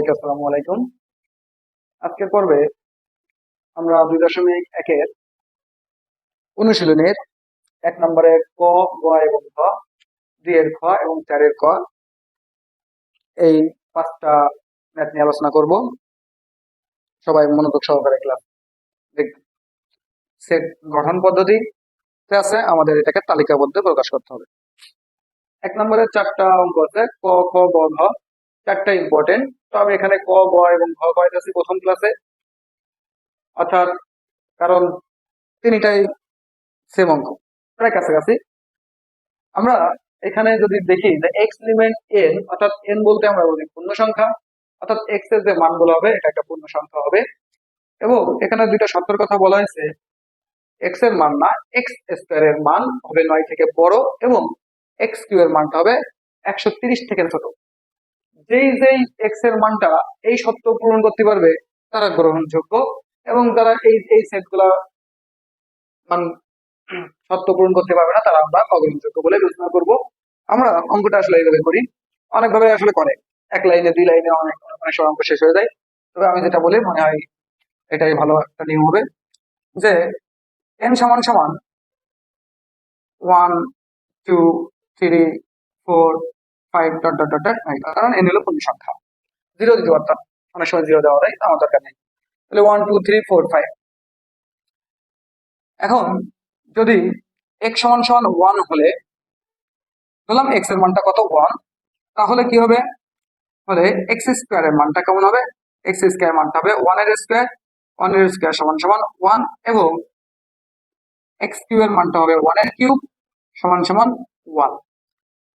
সবাইকে আসসালামু আলাইকুম। আজকের পর্বে আমরা 2.1-এর অনুশীলনের 1 নম্বরের ক, গ এবং ঘ, 2 এর খ এবং 4 এর ক এই 5টা ম্যাথ নিয়ে আলোচনা করব। সবাই মনোযোগ সহকারে ক্লাস দেখবেন। সেট গঠন পদ্ধতিতে আছে, আমাদের এটাকে তালিকাবদ্ধ প্রকাশ করতে হবে। 1 নম্বরের 4টা অঙ্ক আছে, ক, খ, গ, ঘ, 4টা ইম্পর্টেন্ট। তো আমি এখানে ক, গ এবং ঘ পাইতেছি প্রথম ক্লাসে, অর্থাৎ কারণ তিনটাই সেম অঙ্ক, প্রায় কাছাকাছি। আমরা এখানে যদি দেখি যে এক্স এলিমেন্ট এন, অর্থাৎ এন বলতে আমরা বলি পূর্ণ সংখ্যা, অর্থাৎ এক্স এর যে মানগুলো হবে এটা একটা পূর্ণ সংখ্যা হবে। এবং এখানে দুইটা শর্তের কথা বলা হয়েছে, এক্স এর মান না, এক্স স্কোয়ার এর মান হবে 9 থেকে বড় এবং এক্স কিউ এর মানটা হবে 130 থেকে ছোট। যেই যেই এক্স এর মানটা এই শর্ত পূরণ করতে পারবে তারা গ্রহণযোগ্য, এবং যারা এই সেট গুলা মান শর্ত পূরণ করতে পারবে না তারা আমরা অগ্রহণযোগ্য বলে বিবেচনা করব। আমরা অঙ্কটা আসলে এইভাবে করি, অনেকভাবে আসলে করে, 1 লাইনে 2 লাইনে অনেক অনেক সময় অঙ্ক শেষ হয়ে যায়। তবে আমি যেটা বলি মনে হয় এটাই ভালো একটা নিয়ম হবে, যে এন সমান সমান 1 2 3 4 5 ডট ডট ডট ডট, কারণ এন হলো পূর্ণ সংখ্যা, 0 দিতে পারতাম, অনেক সময় 0 দেওয়া যায়, আমার দরকার নেই। তাহলে 1 2 3 4 5। এখন যদি x সমান সমান 1 হলে, বললাম x এর মানটা কত 1, তাহলে কি হবে, তাহলে এক্স স্কোয়ার এর মানটা কেমন হবে, এক্স স্কোয়ার মানটা হবে 1 এর স্কোয়ার, 1 এর স্কোয়ার সমান সমান 1, এবং এক্স কিউ এর মানটা হবে 1 এর কিউব সমান সমান 1।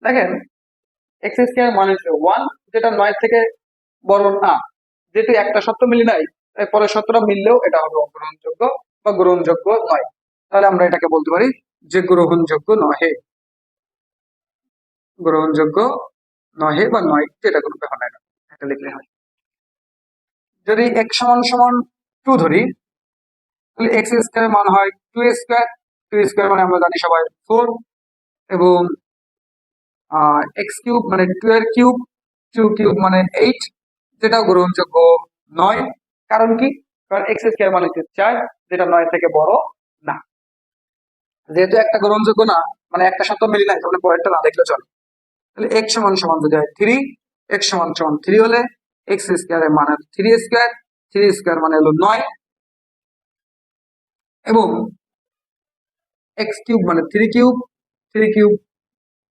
দেখেন এক্স স্কোয়ার মান হচ্ছে 1, যেটা 9 থেকে বড় না, যেহেতু একটা শর্ত মিলে নাই তাই পরের শর্তটা মিললেও এটা হবে অগ্রহণযোগ্য বা গ্রহণযোগ্য নয়। তাহলে আমরা এটাকে বলতে পারি যে গ্রহণযোগ্য নহে, গ্রহণযোগ্য নহে বা নয়, যেটা কোনো ব্যাপার না, এটা লিখলে হয়। যদি x সমান সমান 2 ধরি, তাহলে এক্স স্কোয়ার মান হয় 2 স্কোয়ার, 2 স্কোয়ার মানে আমরা জানি সবাই 4, এবং এক্স কিউব মানে 2 এর কিউব, 2 কিউব মানে 8, যেটাও গ্রহণযোগ্য নয়। কারণ কি, কারণ এক্স স্কোয়ার মানে হচ্ছে 4, যেটা 9 থেকে বড় না। যেহেতু একটা গ্রহণযোগ্য না, মানে একটা শর্ত মিলি নাই, তাহলে পরেরটা না দেখলে চলে। তাহলে x সমান সমান যদি হয় 3, x সমান সমান 3 হলে এক্স স্কোয়ার এর মান হবে 3 স্কোয়ার, 3 স্কোয়ার মানে হলো 9, এবং এক্স কিউব মানে 3 কিউব, 3 কিউব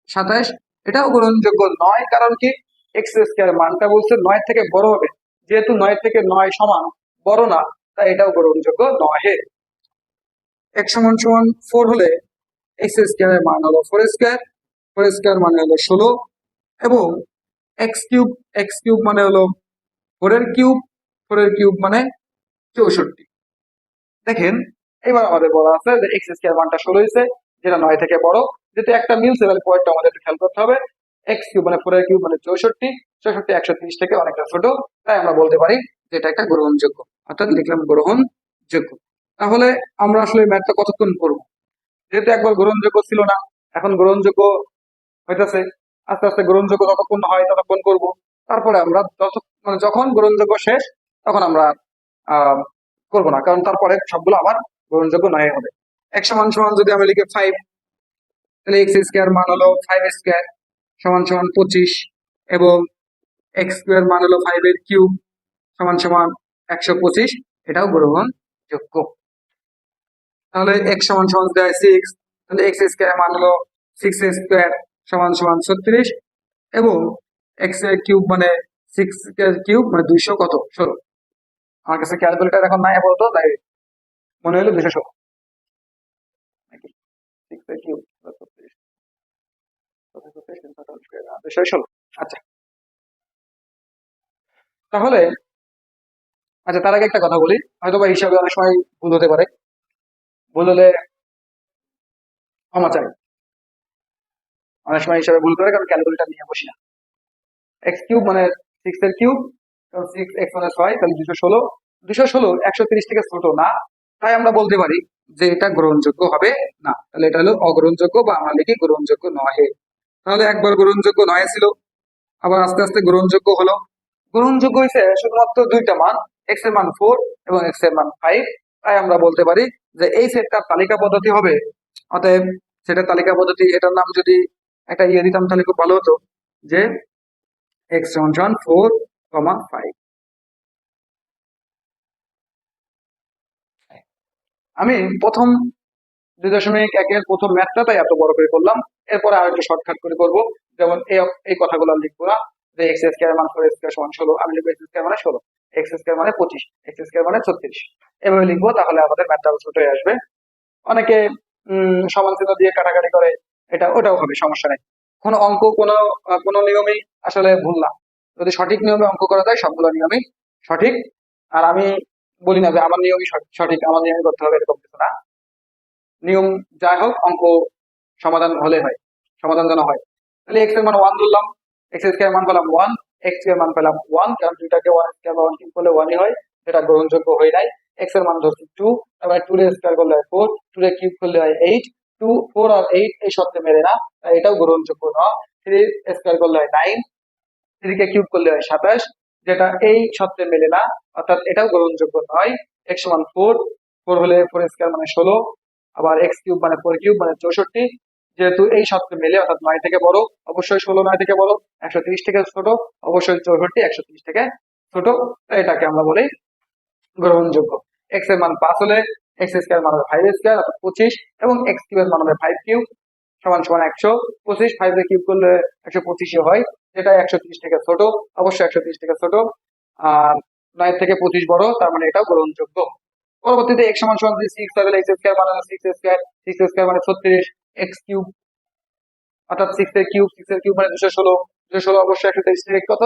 27, এটাও গ্রহণযোগ্য নয়। কারণ কি, এক্স স্কোয়ার মানটা বলছে 9 থেকে বড় হবে, যেহেতু 9 থেকে 9 সমান বড় না, তাই এটাও গ্রহণযোগ্য নয়। x সমান সমান 4 হলে এক্স স্কোয়ার এর মান হলো 4 স্কোয়ার, 4 স্কোয়ার মানে হলো 16, এবং এক্স কিউব মানে হলো 4 এর কিউব, 4 এর কিউব মানে 64। দেখেন এবার আমাদের বলা আছে যে এক্স স্কোয়ার মানটা 16 হয়েছে, যেটা 9 থেকে বড়, যেটা একটা মিলছে, তাহলে পয়েন্টটা আমাদের একটু খেয়াল করতে হবে। এক্স কিউব মানে 4 এর কিউব মানে 64, 64 130 থেকে অনেকটা ছোট, তাই আমরা বলতে পারি যে এটা একটা গ্রহণযোগ্য, অর্থাৎ লিখলাম গ্রহণযোগ্য। তাহলে আমরা আসলে ম্যাথটা কতক্ষণ করবো, যেহেতু একবার গ্রহণযোগ্য ছিল না, এখন গ্রহণযোগ্য হইতেছে, আস্তে আস্তে গ্রহণযোগ্য যতক্ষণ হয় ততক্ষণ করব। তারপরে আমরা মানে যখন গ্রহণযোগ্য শেষ তখন আমরা আহ করবো না, কারণ তারপরে সবগুলো আবার গ্রহণযোগ্য নয় হবে। এক সমান সমান যদি আমি লিখি 5, তাহলে এক্স স্কোয়ার মান হলো 5 স্কোয়ার সমান সমান 25, এবং এক্স স্কোয়ার মান হলো 5 এর কিউব সমান সমান 125, এটাও গ্রহণযোগ্য। তাহলে এক্স সমান সমান 6, তাহলে এক্স স্কোয়ার মান হলো 6 স্কোয়ার সমান সমান 36, এবং এক্স এর কিউব মানে 6 এর কিউব মানে 200 কত 16। আমার কাছে ক্যালকুলেটর এখন নাই বলতো, তাই মনে হলো 216 নাকি 6 এর কিউব 36 216। আচ্ছা, তাহলে আচ্ছা তার আগে একটা কথা বলি, হয়তো বা হিসাবে অনেক সময় ভুল হতে পারে, ভুল হলে ক্ষমা চাই। অনেক সময় হিসাবে ভুল করে, কারণ ক্যালকুলেটর নিয়ে বসি না। এক্স কিউব মানে 6 এর কিউব, 6 এক্স মানে 6, তাহলে 216, 216 130 থেকে ছোট না, তাই আমরা বলতে পারি যে এটা গ্রহণযোগ্য হবে না। তাহলে এটা হলো অগ্রহণযোগ্য, বা আমরা লিখি গ্রহণযোগ্য নহে। তাহলে একবার গ্রহণযোগ্য নয় ছিল, আবার আস্তে আস্তে গ্রহণযোগ্য হলো, গ্রহণযোগ্য হয়েছে শুধুমাত্র দুইটা মান, এক্স এর মান 4 এবং এক্স এর মান 5। তাই আমরা বলতে পারি যে এই সেটটার তালিকা পদ্ধতি হবে, অতএব সেটার তালিকা পদ্ধতি, এটার নাম যদি একটা ইয়ে দিতাম তাহলে খুব ভালো হতো, যে এক্স সমান 4, 5। আমি প্রথম 2.1 প্রথম ম্যাথটা তাই এত বড় করে করলাম, এরপরে আর একটু শর্টকাট করে করবো। যেমন এই কথাগুলো লিখবো না, যে এক্স স্কয়ার মান 4 স্কয়ার সমান 16, আমি লিখবো এক্স স্কয়ার মানে 16, এক্স স্কয়ার মানে 25, এক্স স্কয়ার মানে 36। এভাবে লিখবো, তাহলে আমাদের ম্যাথটা ছোট হয়ে আসবে। অনেকে সমান চিহ্ন দিয়ে কাটাকাটি করে, এটা ওটাও হবে, সমস্যা নেই। কোনো অঙ্ক কোনো নিয়মেই আসলে ভুল না, যদি সঠিক নিয়মে অঙ্ক করা যায় সবগুলো নিয়মই সঠিক। আর আমি বলি না যে আমার নিয়মই সঠিক, আমার নিয়মই করতে হবে, এরকম কিছু না। নিয়ম যাই হোক, অঙ্ক সমাধান হলে হয়, সমাধান যেন হয়। তাহলে এক্স এর মান 1 ধরলাম, এক্স স্কয়ার মান পেলাম 1, এক্স এর মান পেলাম 1, কারণ দুইটাকে 1 স্কয়ার বা 1 কিউব করলে 1ই হয়, যেটা গ্রহণযোগ্য হয় নাই। এক্স এর মান ধরছি 2, তারপরে 2 এর স্কয়ার করলে হয় 4, 2 এর কিউব করলে হয় 8, 2 4 আর 8 এই শর্তে মেলে না, তাই এটাও গ্রহণযোগ্য নয়। 3 স্কয়ার করলে হয় 9, 3 কে কিউব করলে হয় 27, যেটা এই শর্তে মেলে না, অর্থাৎ এটাও গ্রহণযোগ্য নয়। এক্স সমান 4, 4 হলে 4 স্কয়ার মানে 16, আবার এক্স কিউব মানে 4 কিউব মানে 64। যেহেতু এই শর্তে মেলে, অর্থাৎ 9 থেকে বড় অবশ্যই 16 9 থেকে বড়, 130 থেকে ছোট অবশ্যই 64 130 থেকে ছোট, তাই এটাকে আমরা বলি গ্রহণযোগ্য। এক্স এর মান 5 হলে এক্স স্কয়ার মান হবে 5 স্কয়ার অর্থাৎ 25, এবং এক্স কিউবের মান হবে 5 কিউব সমান সমান 125। 5 এর কিউব করলে 125 হয়, যেটা 130 থেকে ছোট, অবশ্যই 130 থেকে ছোট। আর 9 থেকে 25 বড়, তার মানে এটাও গ্রহণযোগ্য। পরবর্তীতে এক্স সমান সমান 6 হবে, এক্স স্কয়ার মানে 6 স্কয়ার মানে 36, এক্স কিউব অর্থাৎ 6 এর কিউব, 6 এর কিউব মানে 216, 216 অবশ্যই 130 থেকে কত,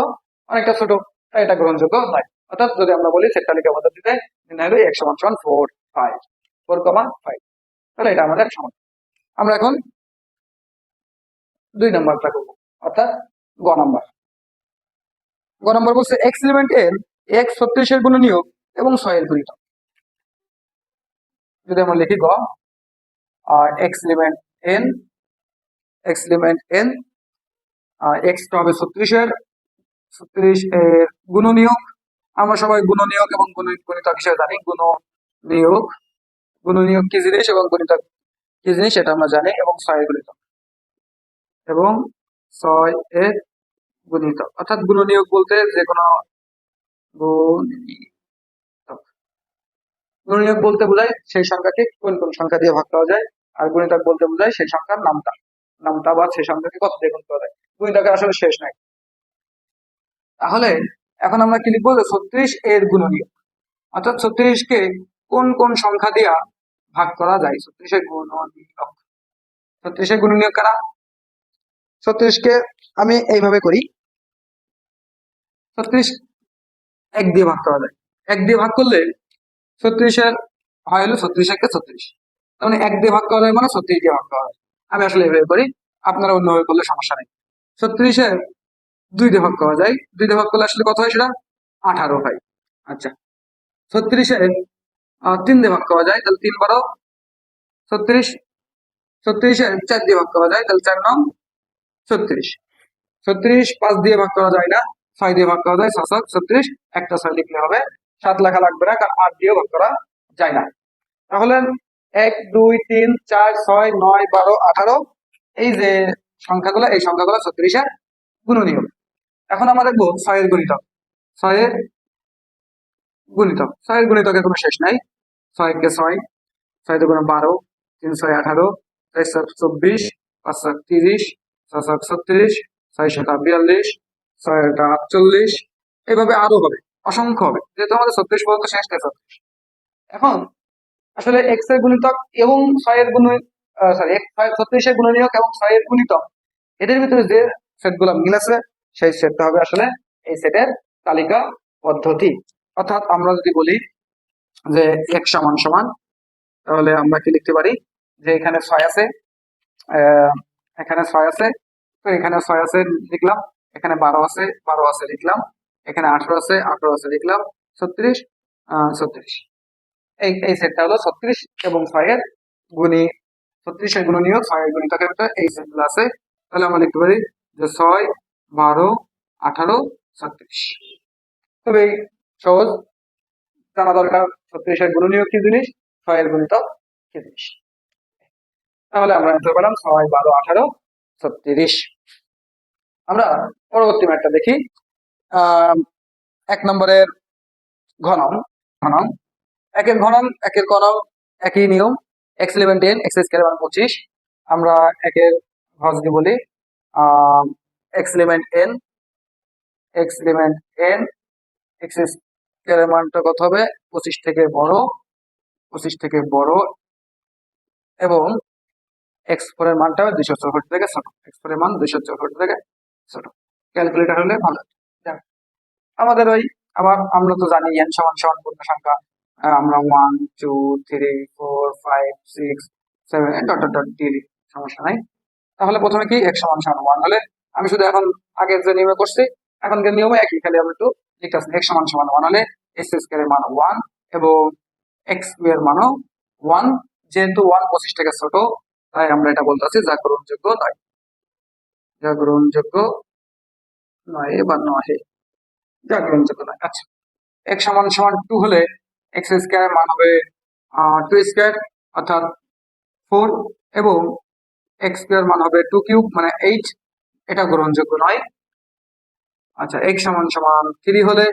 অনেকটা ছোট, তাই এটা গ্রহণযোগ্য নয়। অর্থাৎ যদি আমরা বলি সেট তালিকা পদ্ধতিতে নির্ণয় হবে এক্স সমান সমান 4 5, 4,5, তাহলে এটা আমাদের সমাধান। আমরা এখন 2 নাম্বারটা করবো, অর্থাৎ গ নাম্বার। গ নাম্বার বলছে এক্স এলিমেন্ট এর এক্স 36 এর গুণনীয়ক এবং 6 এর গুণিতক। যদি আমরা লিখি গ, x element N, x element N, x টা হবে 36 এর গুণনীয়ক। আমরা সবাই গুণনীয়ক এবং গুণিতক হিসেবে জানি, গুণনীয়ক, গুণনীয়ক কি জিনিস এবং গুণিতক কি জিনিস এটা আমরা জানি, এবং 6 এর গুণিতক, এবং 6 এর গুণিতক। অর্থাৎ গুণনীয়ক বলতে যে কোনো গুণনীয়ক, গুণনীয়ক বলতে বোঝায় সেই সংখ্যাকে কোন কোন সংখ্যা দিয়ে ভাগ করা যায়, আর গুণিতক বলতে বোঝায় সেই সংখ্যার নামটা, নামটা বা সেই সংখ্যাকে কত দিয়ে গুণ করা যায়। গুণিতকের আসলে শেষ নাই। তাহলে এখন আমরা কি লিখবো, 36 এর গুণনীয়ক, অর্থাৎ 36 কে কোন কোন সংখ্যা দিয়া ভাগ করা যায়। 36 এর গুণনীয়ক, 36 এর গুণনীয়ক কারা, 36 কে আমি এইভাবে করি, 36 1 দিয়ে ভাগ করা যায়। 1 দিয়ে ভাগ করলে 36 এর হয় হলো 36 একে 36, তার মানে 1 দিয়ে ভাগ করা যায় মানে 36 দিয়ে ভাগ করা যায়। আমি আসলে এভাবে করি, আপনারা অন্যভাবে করলে সমস্যা নেই। 36 এর 2 দিয়ে ভাগ করা যায়, 2 দিয়ে ভাগ করলে আসলে কত হয়, সেটা 18 হয়। আচ্ছা, 36 এর 3 দিয়ে ভাগ করা যায়, তাহলে 3 12 36, 36 এর 4 দিয়ে ভাগ করা যায়, তাহলে 4 9 36, 36 5 দিয়ে ভাগ করা যায় না, 6 দিয়ে ভাগ করা যায়, 6 7 36, একটা 6 লিখলে হবে, 7 লেখা লাগবে না, কারণ 8 দিয়ে ভাগ করা যায় না। তাহলে 1 2 3 4 6 9 12 18, এই যে সংখ্যাগুলো, এই সংখ্যাগুলো 36 এর গুণনীয়ক। এখন আমরা দেখবো 6 এর গুণিতক। 6 এর গুণিতক, 6 এর গুণিতকের কোনো শেষ নাই। 6 কে 6, 6 দুগুণে 12, 3 6 18, 4 7 24, 5 7 30, 6 7 36, 6 7 42, 6 8 48, এইভাবে আরো হবে, অসংখ্য হবে, যেহেতু আমাদের 36 পর্যন্ত শেষ নেই 36। এখন আসলে এক্স এর গুণিতক এবং 6 এর গুণ, সরি 36 এর গুণনীয়ক এবং 6 এর গুণিতক, এদের ভিতরে যে সেট গুলা মিল আছে সেই সেটটা হবে আসলে এই সেটের তালিকা পদ্ধতি। অর্থাৎ আমরা যদি বলি যে x সমান সমান, তাহলে আমরা কি লিখতে পারি, যে এখানে 6 আছে, এখানে 6 আছে, তো এখানে 6 আছে লিখলাম, এখানে 12 আছে 12 আছে লিখলাম, এখানে 18 আছে 18 আছে লিখলাম, 36 36, এই সেটটা হলো 36 এবং 6 এর গুণী, 36 এর গুণনীয়ক, 6 এর গুণিতকের ভিতরে এই সেটগুলো আছে। তাহলে আমরা লিখতে পারি যে 6 12 18 36। খুবই সহজ, জানা দরকার 36 এর গুণনীয়ক কি জিনিস, 6 এর গুণিতক কি জিনিস। তাহলে আমরা অ্যান্সার পেলাম 6, 12, 18, 36। আমরা পরবর্তী ম্যাথটা দেখি। 1 নম্বরের ঘনম ঘনম একের ঘনম একের কলম একই নিয়ম, x11 10 x স্কয়ার মান 25। আমরা একের ঘনকে বলি x11 n x11 n x square মানটা কত হবে, 25 থেকে বড়, 25 থেকে বড়, এবং x4 এর মানটা 264 থেকে ছোট, x4 এর মান 264 থেকে ছোট। ক্যালকুলেটর হলে ভালো। যাক, আমাদের ওই আবার আমরা তো জানি n সমান সমান পূর্ণ সংখ্যা, আমরা 1 2 3 4 5 6 7 ডট ডট ডট দিয়ে দিই, সমস্যা নাই। তাহলে প্রথমে কি x সমান সমান 1 হলে আমি শুধু এখন আগের যে নিয়মে করছি এখনকার নিয়মে একই, খালি আমরা একটু লিখতেছি x সমান সমান 1 হলে x স্কয়ার এর মান 1 এবং x এর মানও 1। যেহেতু 1 25 থেকে ছোট তাই আমরা এটা বলতেছি যা গ্রহণযোগ্য নয়, যা গ্রহণযোগ্য নয় বা নয়, যা গ্রহণযোগ্য নয়। আচ্ছা, x সমান সমান 2 হলে x স্কয়ার এর মান হবে 2 স্কয়ার অর্থাৎ 4 এবং x স্কয়ার মান হবে 2 কিউব মানে 8, এটা গ্রহণযোগ্য নয়। আচ্ছা, x সমান সমান 3 হলে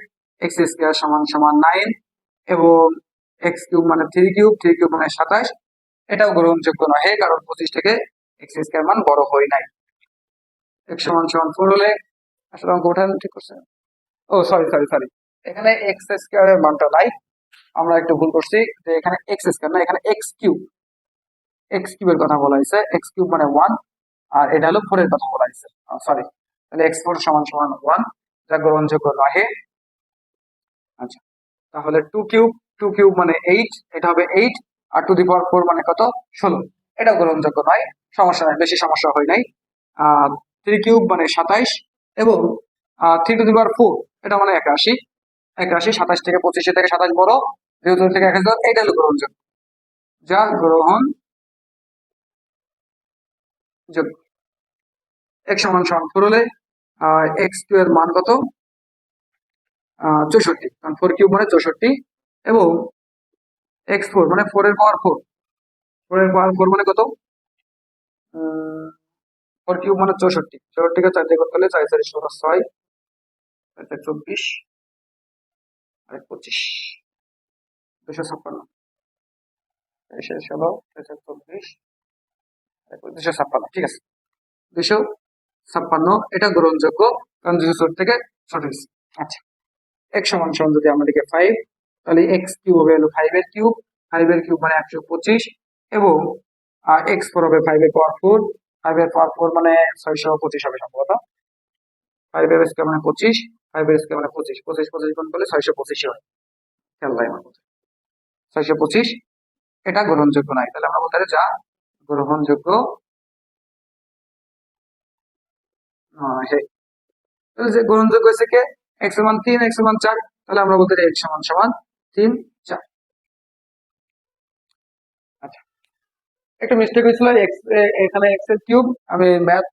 x স্কয়ার সমান সমান 9 এবং x কিউব মানে 3 কিউব, 3 কিউব মানে 27, এটাও গ্রহণযোগ্য নয় কারণ 25 থেকে x স্কয়ার মান বড় হয় নাই। x সমান সমান 4 হলে আসলে অঙ্ক ওঠান ঠিক করছে, ও সরি সরি সরি, এখানে x স্কয়ার এর মানটা নাই, আমরা একটু ভুল করছি, যে এখানে x স্কয়ার না, এখানে x কিউব, x কিউবের কথা বলা হয়েছে, x কিউব মানে 1 আর এটা হলো 4 এর কথা বলা হয়েছে, সরি। তাহলে x4 সমান সমান 1, যা গ্রহণযোগ্য নয়। আচ্ছা, তাহলে 2 কিউব, 2 কিউব মানে 8, এটা হবে 8 আর টু দি পাওয়ার 4 মানে কত, 16, এটা গ্রহণযোগ্য নয়, সমস্যা নাই, বেশি সমস্যা হয় নাই। 3 কিউব মানে 27 এবং 3 টু দি পাওয়ার 4 এটা মানে 81, 81, 27 থেকে 25 থেকে 27 বড়, 2 থেকে 1000, এটা হলো গ্রহণযোগ্য, যা গ্রহণযোগ্য। x সমান সমান 4 হলে x2 এর মান কত, 64, কারণ 4 কিউব মানে 64 এবং x4 মানে 4 এর পাওয়ার 4, 4 এর পাওয়ার 4 মানে কত, 4 কিউব মানে 64, 64 কে 4 দিয়ে করতে হলে 4 4 16 6 4 24 আর 25 256, এসে 16 24 256, ঠিক আছে, 256 এটা গ্রহণযোগ্য কারণ 264 থেকে ছোট হয়েছে। আচ্ছা, x সমান সমান যদি আমরা লিখি 5 তাহলে x কিউব হবে হলো 5 এর কিউব, 5 এর কিউব মানে 125 এবং x4 হবে 5 এর পাওয়ার 4, 5 এর পাওয়ার 4 মানে 625 হবে সম্ভবত, 5 এর স্কয়ার মানে 25, 5 এর স্কয়ার মানে 25, 25 25 গুণ করলে 625 হয়, খেয়াল নাই আমার কথা, 625, এটা গ্রহণযোগ্য নয়। তাহলে আমরা বলতে পারি যা গ্রহণযোগ্য নয়। তাহলে যে গ্রহণযোগ্য হয়েছে কে, x সমান 3 x সমান 4, তাহলে আমরা বলতে পারি x সমান সমান 3 4। আচ্ছা, একটা মিস্টেক হয়েছিল, এখানে x এর কিউব, আমি ম্যাথ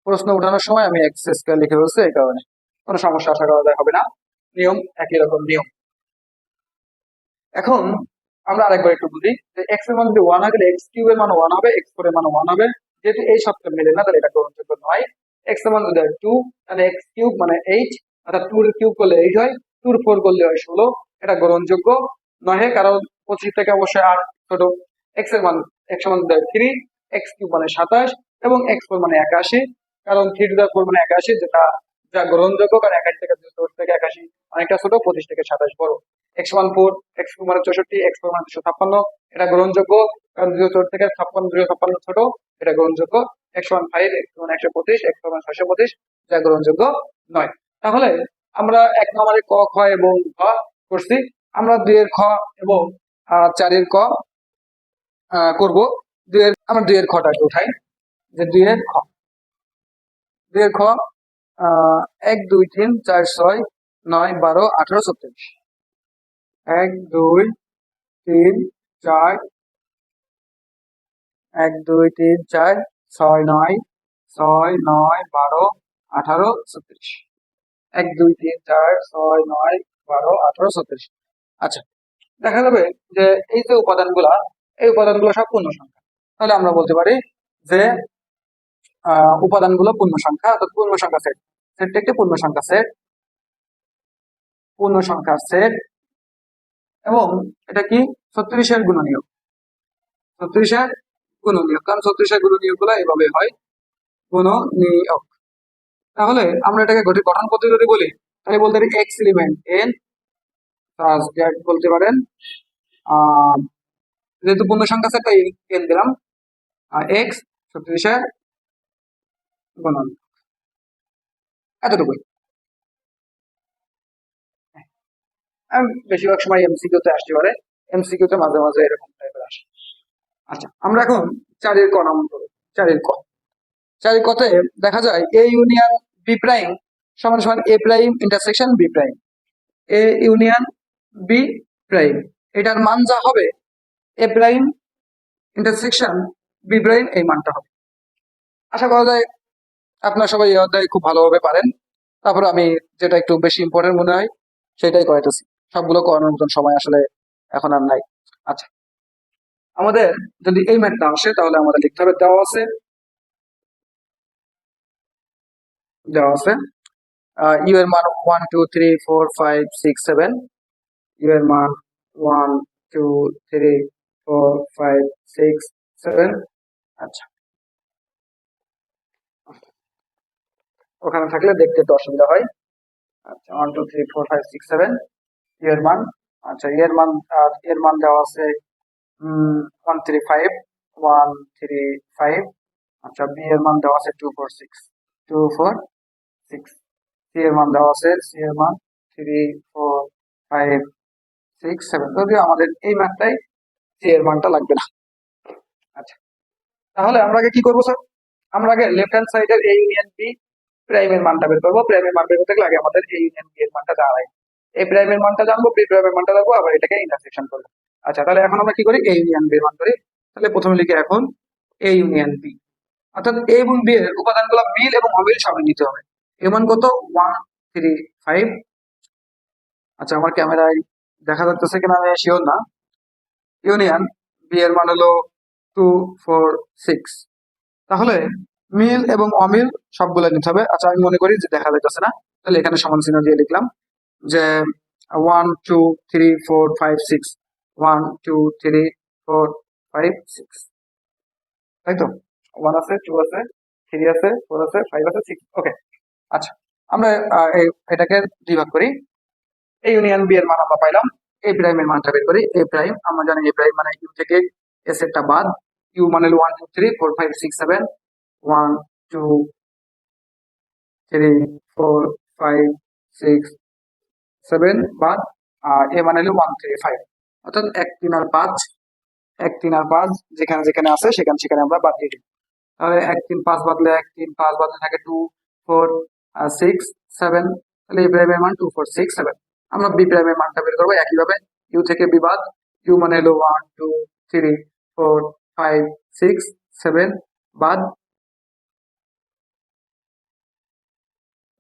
প্রশ্ন উঠানোর সময় আমি x স্কয়ার লিখে ফেলছি, এই কারণে কোনো সমস্যা আশা করা যায় হবে না, নিয়ম একই রকম নিয়ম। এখন আমরা আরেকবার একটু বুঝি যে x এর মান যদি 1 হয় তাহলে x কিউব এর মান 1 হবে, x4 এর মান 1 হবে, যেহেতু এই সবটা মিলে না তাহলে এটা গ্রহণযোগ্য নয়। x এর মান যদি 2 তাহলে x কিউব মানে 8, অর্থাৎ 2 এর কিউব করলে 8 হয়, 2 এর 4 করলে হয় 16, এটা গ্রহণযোগ্য নয় কারণ 25 থেকে অবশ্যই 8 ছোট। x এর মান x সমান 3, x কিউব মানে 27 এবং x4 মানে 81, কারণ 3 টু দি 4 মানে 81, যেটা যা গ্রহণযোগ্য কারণ 81 থেকে 2 থেকে 81 অনেকটা ছোট, 25 থেকে 27 বড়। x সমান 4, x কিউব মানে 64, x4 মানে 256, এটা গ্রহণযোগ্য কারণ 264 থেকে 256 ছোট, এটা গ্রহণযোগ্য। x সমান 5, x সমান 125, x সমান 625, যা গ্রহণযোগ্য নয়। তাহলে আমরা 1 নম্বরে ক, খ এবং ঘ করছি, আমরা 2 এর খ এবং 4 এর ক করব। আমরা 2 এর খটা উঠাই, যে 2 এর খ, 2 এর খ 1 2 3 4 6 9 12 18 37, 1 2 3 4 1 2 3 4 6 9 6 9 12 18 37, 1 2 3 4 6 9 12, 18, 36। আচ্ছা, দেখা যাবে যে এই যে উপাদানগুলা, এই উপাদানগুলো সব পূর্ণ সংখ্যা। তাহলে আমরা বলতে পারি যে উপাদানগুলো পূর্ণ সংখ্যা, অর্থাৎ পূর্ণ সংখ্যা সেট। সেটটা একটি পূর্ণ সংখ্যা সেট, পূর্ণ সংখ্যার সেট। এবং এটা কি 36-এর গুণনীয়ক, 36-এর গুণনীয়ক, কারণ 36-এর গুণনীয়ক গুলো এভাবে হয়, গুণনীয়ক। তাহলে আমরা এটাকে গঠন পদ্ধতি যদি বলি, তাহলে বলতে পারি x element N plus Z, বলতে পারেন যেহেতু পূর্ণ সংখ্যা সেট তাই এন দিলাম, এক্স 36-এর গুণন, এতটুকুই। বেশিরভাগ সময় এমসিকিউ তে আসতে পারে, এমসিকিউ তে মাঝে মাঝে এরকম টাইপের আসে। আচ্ছা, আমরা এখন 4-এর ক নাম করব। 4-এর ক, 4-এর কতে দেখা যায় এ ইউনিয়ন বি প্রাইম সমান সমান A prime intersection B prime, A union B prime, এটার মান যা হবে A prime intersection B prime এই মানটা হবে। আশা করা যায় আপনারা সবাই এই অধ্যায় খুব ভালোভাবে পারেন। তারপরে আমি যেটা একটু বেশি ইম্পর্টেন্ট মনে হয় সেটাই করাইতেছি, সবগুলো করানোর মতন সময় আসলে এখন আর নাই। আচ্ছা, আমাদের যদি এই ম্যাথটা আসে তাহলে আমাদের লিখতে হবে, দেওয়া আছে ইউ এর মান 1 2 3 4 5 6 7, ইউ এর মান 1 2 3 4 5 6 7। আচ্ছা, ওখানে থাকলে দেখতে তো অসুবিধা হয়। আচ্ছা, 1 2 3 4 5 6 7 ইউ এর মান। আচ্ছা, এর মান দেওয়া আছে 135, 135। আচ্ছা, বি এর মান দেওয়া আছে 246, 246। সি এর মান দেওয়া আছে, সি এর মান 3 4 5 6 7। যদিও আমাদের এই ম্যাথটাই সি এর মানটা লাগবে না। আচ্ছা, তাহলে আমরা আগে কি করবো স্যার? আমরা আগে লেফট হ্যান্ড সাইডের এ ইউনিয়ন বি প্রাইমের মানটা বের করবো। প্রাইমের মান বের করতে গেলে আগে আমাদের এ ইউনিয়ন বি এর মানটা জানাই, এ প্রাইমের মানটা জানবো, বি প্রাইমের মানটা জানবো, আবার এটাকে ইন্টারসেকশন করবো। আচ্ছা, তাহলে এখন আমরা কি করি, এ ইউনিয়ন বি এর মান করি। তাহলে প্রথমে লিখি এখন এ ইউনিয়ন বি, অর্থাৎ এ এবং বি এর উপাদানগুলো মিল এবং অমিল সবই নিতে হবে। এর মান কত, 135। আচ্ছা, আমার ক্যামেরায় দেখা যাচ্ছে কিনা আমি শিওর না। ইউনিয়ন বি এর মান হলো 246। তাহলে মিল এবং অমিল সবগুলো নিতে হবে। আচ্ছা, আমি মনে করি যে দেখা যাইতেছে না, তাহলে এখানে সমান চিহ্ন দিয়ে লিখলাম যে 1 2 3 4 5 6, 1 2 3 4 5 6, তাই তো? 1 আছে, 2 আছে, 3 আছে, 4 আছে, 5 আছে, 6। ওকে। আচ্ছা, আমরা এটাকে দুই ভাগ করি। এ ইউনিয়ন বি এর মান আমরা পাইলাম, এ প্রাইমের মানটা বের করি। এ প্রাইম আমরা জানি, এ প্রাইম মানে ইউ থেকে এস এরটা বাদ, ইউ মানে 1 2 3 4 5 6 7, 1 2 3 4 5 6 7 বাদ, আর এ মানে হলো 1 3 5, অর্থাৎ 1 3 আর 5, 1 3 আর 5 যেখানে যেখানে আছে সেখানে সেখানে আমরা বাদ দিয়ে দিই। তাহলে 1 3 5 বাদলে 1 3 5 বাদলে থাকে 2 4 6 7, তাহলে এ প্রাইমের মান 2 4 6 7। আমরা বি প্রাইমের মানটা বের করবো একইভাবে, ইউ থেকে বি বাদ, ইউ মানে হলো 1 2 3 4 5 6 7 বাদ,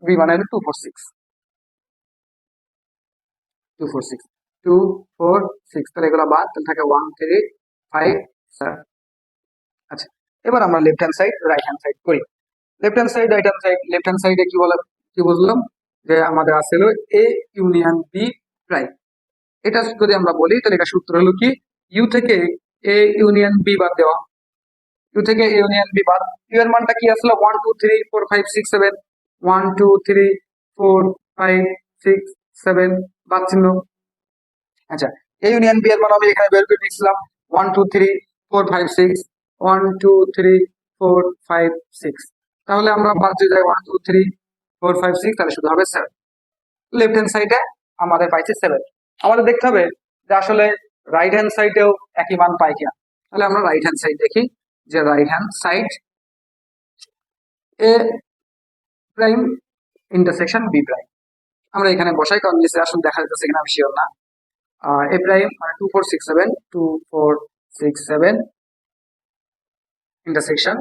বি মানে হলো 2 4 6, 2 4 6, 2 4 6, তাহলে এগুলো বাদ, তাহলে থাকে 1 3 5 7। আচ্ছা, এবার আমরা left hand side right hand side করি। Left hand side right hand side, left hand সাইডে কি বলা, কি বুঝলাম যে আমাদের আছে হলো এ ইউনিয়ন বি প্রাইম। এটা যদি আমরা বলি তাহলে এটা সূত্র হলো কি, ইউ থেকে এ ইউনিয়ন বি বাদ দেওয়া, ইউ থেকে এ ইউনিয়ন বি বাদ। ইউ এর মানটা কি আসলো, 1 2 3 4 5 6 7, 1 2 3 4 5 6 7 বাদ চিহ্ন। আচ্ছা, এ ইউনিয়ন বি এর মান আমি এখানে বের করে নিয়েছিলাম 1 2 3 4 5 6, 1 2 3 4 5 6। তাহলে আমরা বাদ দিয়ে যাই 1 2 3 4 5 6, তাহলে শুধু হবে 7। লেফট হ্যান্ড সাইডে আমাদের পাইছে 7। আমাদের দেখতে হবে যে আসলে রাইট হ্যান্ড সাইডেও একই মান পাই কিনা। তাহলে আমরা রাইট হ্যান্ড সাইড দেখি, যে রাইট হ্যান্ড সাইড এ প্রাইম ইন্টারসেকশন বি প্রাইম, আমরা এখানে বসাই, কারণ নিচে আসলে দেখা যাচ্ছে কিনা আমি শিওর না। এ প্রাইম মানে 2 4 6 7, 2 4 6 7 ইন্টারসেকশন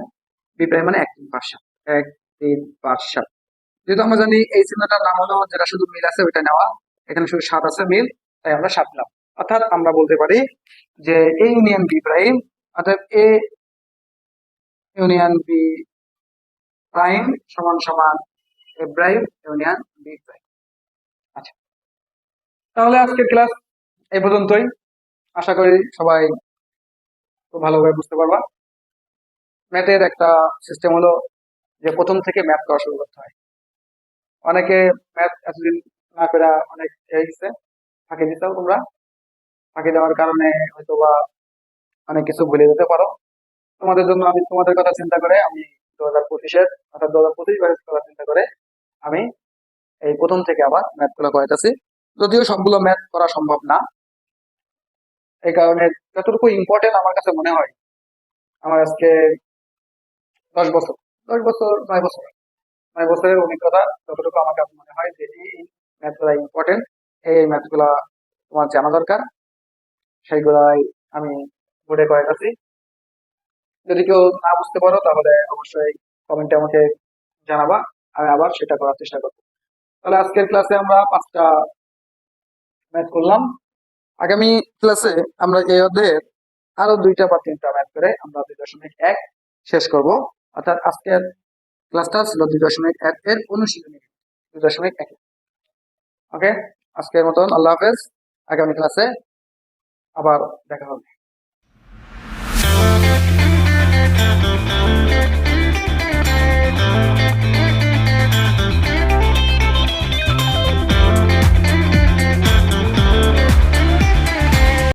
বি প্রাইম মানে 1 3 5 7, 1 3 5 7। যেহেতু আমরা জানি এই চিহ্নটার নাম হলো, যেটা শুধু মিল আছে ওইটা নেওয়া, এখানে শুধু 7 আছে মিল, তাই আমরা 7 নিলাম। অর্থাৎ আমরা বলতে পারি যে এ ইউনিয়ন বি প্রাইম, অর্থাৎ এ ইউনিয়ন বি প্রাইম সমান সমান A prime union B prime. আচ্ছা, তাহলে আজকের ক্লাস এই পর্যন্তই। আশা করি সবাই খুব ভালোভাবে বুঝতে পারবা। ম্যাথের একটা সিস্টেম হলো যে প্রথম থেকে ম্যাথ করা শুরু করতে হয়। অনেকে ম্যাথ এতদিন না করে অনেক হয়ে গেছে, ফাঁকি দিতেও তোমরা, ফাঁকি দেওয়ার কারণে হয়তো বা অনেক কিছু ভুলে যেতে পারো। তোমাদের জন্য আমি তোমাদের কথা চিন্তা করে আমি 2025-এর অর্থাৎ 2025 কথা চিন্তা করে আমি এই প্রথম থেকে আবার ম্যাথ গুলো করাইতেছি। যদিও সবগুলো ম্যাথ করা সম্ভব না, এই কারণে যতটুকু ইম্পর্টেন্ট আমার কাছে মনে হয়, আমার আজকে 10 বছর, 10 বছর 9 বছর 9 বছরের অভিজ্ঞতা, যতটুকু আমার কাছে মনে হয় যে এই ম্যাথ গুলা ইম্পর্টেন্ট, এই ম্যাথ গুলা তোমার জানা দরকার, সেইগুলাই আমি বোর্ডে করাইতেছি। যদি কেউ না বুঝতে পারো তাহলে অবশ্যই কমেন্টে আমাকে জানাবা, আমি আবার সেটা করার চেষ্টা করবো। তাহলে আজকের ক্লাসে আমরা 5টা ম্যাথ করলাম। আগামী ক্লাসে আমরা এই অধ্যায়ের আরো 2টা বা 3টা ম্যাথ করে আমরা 2.1 শেষ করব। অর্থাৎ আজকের ক্লাসটা ছিল 2.1 এর অনুশীলনী 2.1। ওকে, আজকের মতন আল্লাহ হাফেজ। আগামী ক্লাসে আবার দেখা হবে।